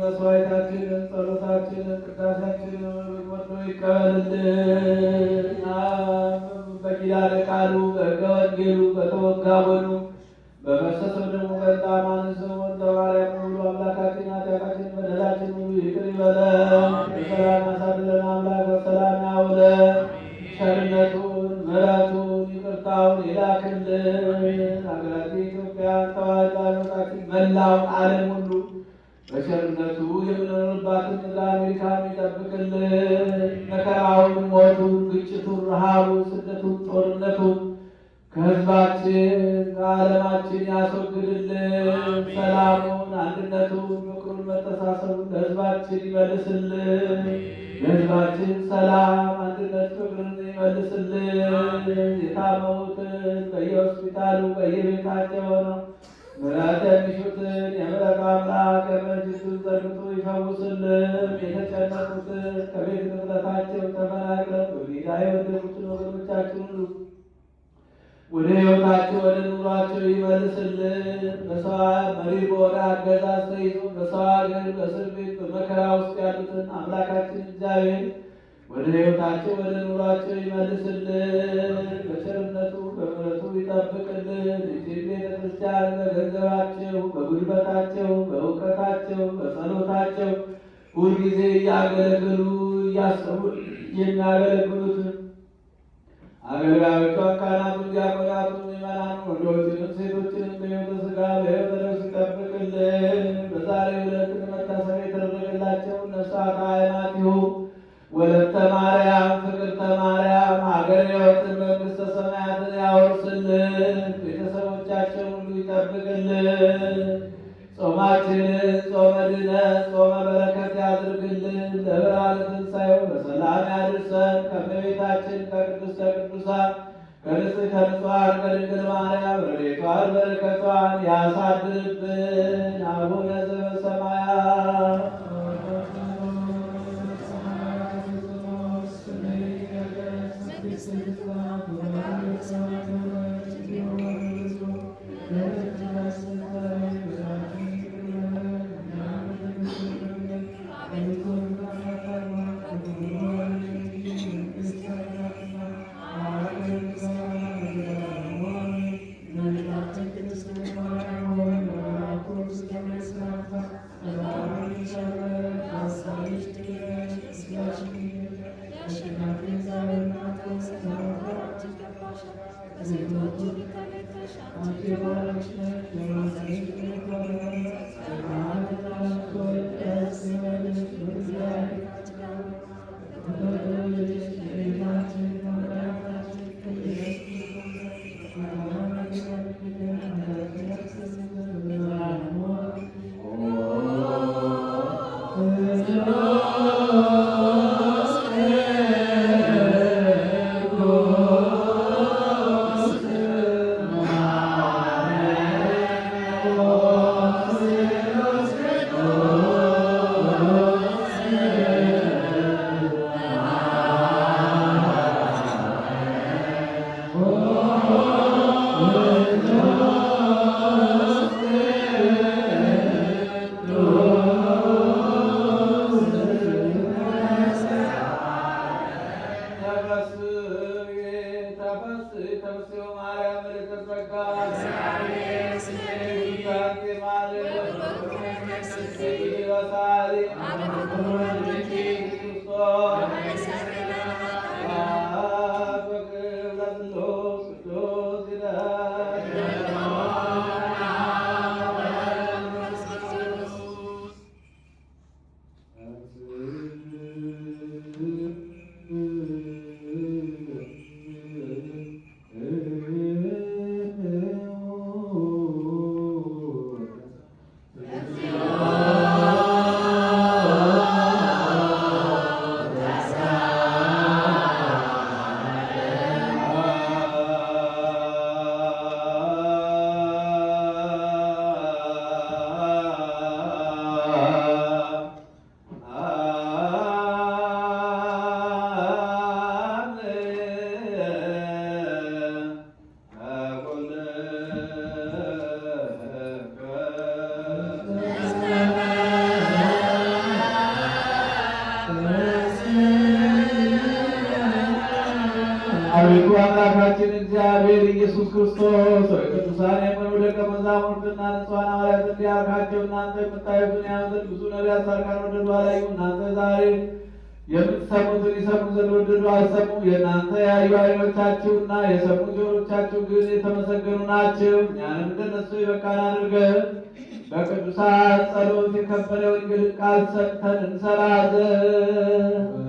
መስዋዕታችንን ጸሎታችንን ቅዳሴያችንን ወዶ ይቀበልልን። በኪዳነ ቃሉ በሕገ ወንጌሉ በተወጋ በሉ በፈሰሰው ደሙ በዕጣ ማንሰውን ተባሪያ ሁሉ አምላካችን ኃጢአታችን በደላችን ሁሉ ይቅር ይበለን። በሰላም ያሳድረን አምላክ በሰላም ያውለን። ቸርነቱን ምሕረቱን ይቅርታውን ይላክልን። ሀገራችን ኢትዮጵያን ተዋሕዶ ሃይማኖታችን መላውን ዓለም ሁሉ በቸርነቱ የምንኖርባትን ምድር አሜሪካን ይጠብቅልን። መከራውን፣ ሞቱን፣ ግጭቱን፣ ረሃቡን፣ ስደቱን፣ ጦርነቱን ከሕዝባችን ከዓለማችን ያስወግድልን። ሰላሙን፣ አንድነቱን፣ ፍቅሩን፣ መተሳሰቡን ለሕዝባችን ይመልስልን። ለሕዝባችን ሰላም፣ አንድነት፣ ፍቅርን ይመልስልን። የታመሙትን በየሆስፒታሉ በየቤታቸው ነው ምሕረት የሚሹትን የምሕረት አምላክ የመንግሥቱን ዘርግቶ ይፈውስልን። የተጨነቁትን ከቤት ንብረታቸው ተፈናቅለው በሜዳ የወደቁትን ወገኖቻችን ሁሉ ወደ ሕይወታቸው ወደ ኑሯቸው ይመልስልን። በሰው መሪ በሆነ አገዛዝ ተይዞ በሰው ሀገር በእስር ቤት በመከራ ውስጥ ያሉትን አምላካችን እግዚአብሔር ወደ ሕይወታቸው ወደ ኑሯቸው ይመልስልን። በቸርነቱ በምሕረቱ ይጠብቅልን። ይህችን ቤተ ክርስቲያን በገንዘባቸው በጉልበታቸው በእውቀታቸው በጸሎታቸው ሁልጊዜ እያገለግሉ እያሰቡ የሚያገለግሉትን አገልጋዮቿን ካህናቱን፣ ዲያቆናቱን፣ ምዕመናኑን ወንዶችንም ሴቶችንም በሕይወተ ሥጋ በሕይወተ ነፍስ ይጠብቅልን። በዛሬው ዕለት መታሰቢያ የተደረገላቸው ነፍሳተ አእማቲሁ ወለተ ማርያም፣ ፍቅርተ ማርያም ሀገረ ሕይወትን መንግሥተ ሰማያትን ያወርስልን። ቤተሰቦቻቸውን ሁሉ ይጠብቅልን። ጾማችንን ጾመ ድኅነት ጾመ በረከት ያድርግልን። ለብርሃነ ትንሣኤው በሰላም ያድርሰን። ከእመቤታችን ከቅድስተ ቅዱሳን ከንጽሕተ ንጹሐን ከድንግል ማርያም ረድኤቷን በረከቷን ያሳድርብን። አቡነ ዘበሰማያት ክርስቶስ ሆይ ቅዱሳን የሆኑ ደቀ መዛሙርትና ንጹሐን ሐዋርያት እንዲህ አልካቸው፣ እናንተ የምታዩትን ያዩ ዘንድ ብዙ ነቢያት ጻድቃን ወደዱ አላዩ። እናንተ ዛሬ የምትሰሙትን ይሰሙ ዘንድ ወደዱ አልሰሙም። የእናንተ ያዩ ዓይኖቻችሁና የሰሙ ጆሮቻችሁ ግን የተመሰገኑ ናቸው። እኛንም እንደነሱ የበቃን አድርገን በቅዱሳን ጸሎት የከበረ ወንጌልን ቃል ሰምተን እንሰራ ዘንድ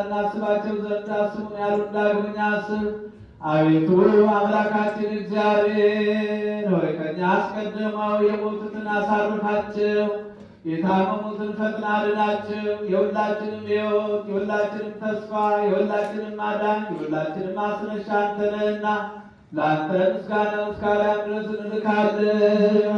እናስባቸው ዘንድ አስቡን ያሉን ዳግመኛ አስብ። አቤቱ አምላካችን እግዚአብሔር ሆይ ከእኛ አስቀድመው የሞቱትን አሳርፋቸው፣ የታመሙትን ፈጥና አድናቸው። የሁላችንም ሕይወት፣ የሁላችንም ተስፋ፣ የሁላችንም ማዳን፣ የሁላችንም አስነሻ አንተ ነህና ለአንተ ምስጋና እስከ አርያም ድረስ እንልካለን።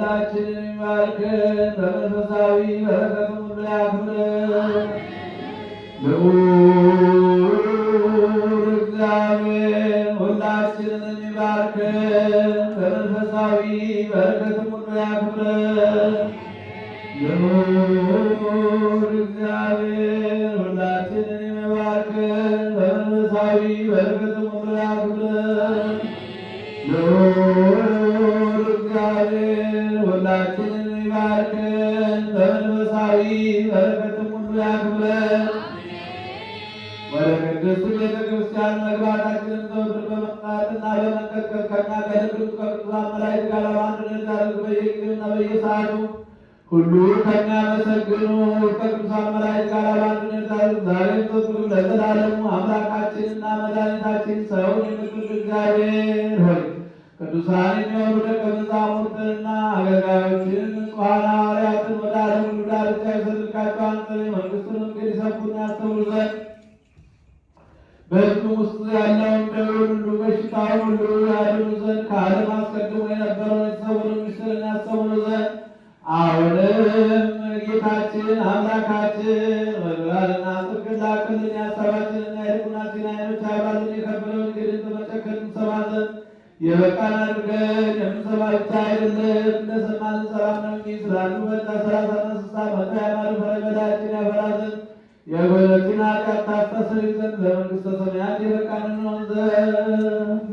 ሁላችንን የሚባርከን በመንፈሳዊ በረከቱ ሁሉ ያክብረን። ልዑል እግዚአብሔር ሁላችንን የሚባርከን በመንፈሳዊ በረከቱ ሁሉ ያክብረን። ልዑል እግዚአብሔር ሁላችንን የሚባርከን በመንፈሳዊ በረከቱ ሁሉ ያክብረን። ልዑል እግዚአብሔር ሁላችንን የሚባርከን በመንፈሳዊ በረከቱ ሁሉ ያክብረን። ወደ ቅድስት ቤተ ክርስቲያን መግባታችንን ዘወትር በመፍራትና በመንቀጥቀጥ ከሚያገለግሉት ከቅዱሳን መላእክት ጋር በአንድነት ያደርግ በየጊዜውና በየሰዓቱ ሁሉ ከሚያመሰግኑት ከቅዱሳን መላእክት ጋር በአንድነት ያደርግ ዛሬም ዘወትርም ለዘላለሙ። አምላካችንና መድኃኒታችን ሰውን የምትወድ እግዚአብሔር ሆይ ቅዱሳን የሚሆኑ ደቀ መዛሙርትንና አገልጋዮችን ንጹሐን ሐዋርያትን ወደ ዓለም ሁሉ ዳርቻ የሰደድካቸው አንተ መንግሥትን ወንጌል ይሰብኩና ያስተምሩ ዘንድ በሕዝቡ ውስጥ ያለውን ደዌውን ሁሉ በሽታውን ሁሉ ያድኑ ዘንድ ከዓለም አስቀድሞ የነበረውን የተሰወረውን ምስጢርን ያስተምሩ ዘንድ አሁንም ጌታችን አምላካችን መግባልና ጽድቅን ላክልን። የሐሳባችንና የልቡናችን ዓይኖች ያባልን የከበረውን እንግዲህ በመጨከን እንሰማ ዘንድ የበቃን አድርገን። የምንሰማ ብቻ አይደለም እንደሰማን እንሰራም ነው እንጂ ስላሉ በዛ 30 60 መቶ ያማሩ ፍሬ በላያችን ያፈራ ዘንድ የጎደሎችን ኃጢአት ታስተሰርይ ዘንድ ለመንግሥተ ሰማያት የበቃን እንሆን ዘንድ